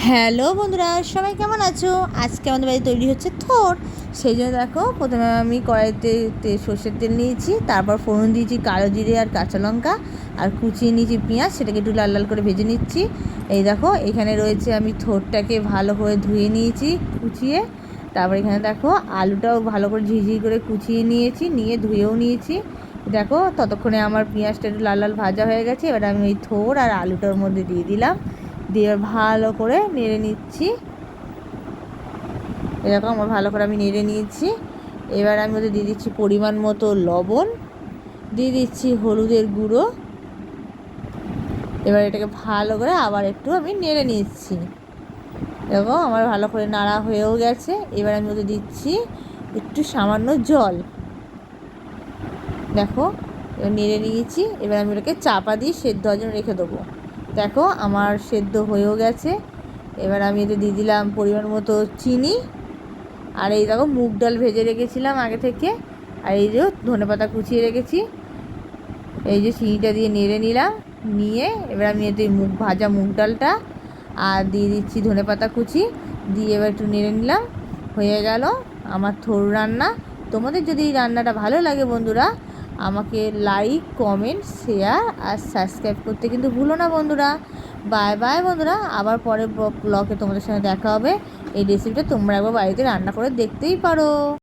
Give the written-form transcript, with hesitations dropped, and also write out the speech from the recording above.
Hello বন্ধুরা, সবাই কেমন আছো? আজকে আমাদের বাড়ি তৈরি হচ্ছে থোর। সেই জন্য দেখো, প্রথমে আমি কড়াইতে সর্ষের তেল নিয়েছি, তারপর ফোড়ন দিয়েছি কালো জিরে আর কাঁচা লঙ্কা, আর কুচিয়ে নিয়েছি পেঁয়াজ, সেটাকে একটু লাল লাল করে ভেজে নিচ্ছি। এই দেখো, এখানে রয়েছে আমি থোরটাকে ভালো করে ধুয়ে নিয়েছি কুচিয়ে। তারপর এখানে দেখো আলুটাও ভালো করে ঝিঝি করে কুচিয়ে নিয়েছি, নিয়ে ধুয়েও নিয়েছি। দেখো, ততক্ষণে আমার পেঁয়াজটা একটু লাল লাল ভাজা হয়ে গেছে। এবার আমি এই থোর আর আলুটার মধ্যে দিয়ে দিলাম, দিয়ে ভালো করে নেড়ে নিচ্ছি। এরকম আমার ভালো করে আমি নেড়ে নিয়েছি। এবার আমি ওদের দিয়ে দিচ্ছি পরিমাণ মতো লবণ, দিয়ে দিচ্ছি হলুদের গুঁড়ো। এবার এটাকে ভালো করে আবার একটু আমি নেড়ে নিচ্ছি। এরকম আমার ভালো করে নাড়া হয়েও গেছে। এবার আমি ওদের দিচ্ছি একটু সামান্য জল। দেখো, এবার নেড়ে নিয়েছি। এবার আমি ওটাকে চাপা দিয়ে সেদ্ধ হওয়ার জন্য রেখে দেবো। দেখো, আমার সেদ্ধ হয়েও গেছে। এবার আমি এতে দিয়ে দিলাম পরিমাণ মতো চিনি। আর এই দেখো, মুগ ডাল ভেজে রেখেছিলাম আগে থেকে, আর এই যে ধনেপাতা কুচিয়ে রেখেছি। এই যে চিনিটা দিয়ে নেড়ে নিলাম, নিয়ে এবার আমি এতে ভাজা মুগ ডালটা আর দিয়ে দিচ্ছি ধনেপাতা কুচি, দিয়ে এবার একটু নেড়ে নিলাম। হয়ে গেল আমার থোর রান্না। তোমাদের যদি এই রান্নাটা ভালো লাগে বন্ধুরা, আমাকে লাইক, কমেন্ট, শেয়ার আর সাবস্ক্রাইব করতে কিন্তু ভুলো না বন্ধুরা। বাই বাই বন্ধুরা, আবার পরের ব্লগে তোমাদের সঙ্গে দেখা হবে। এই রেসিপিটা তোমরা একবার বাড়িতে রান্না করে দেখতেই পারো।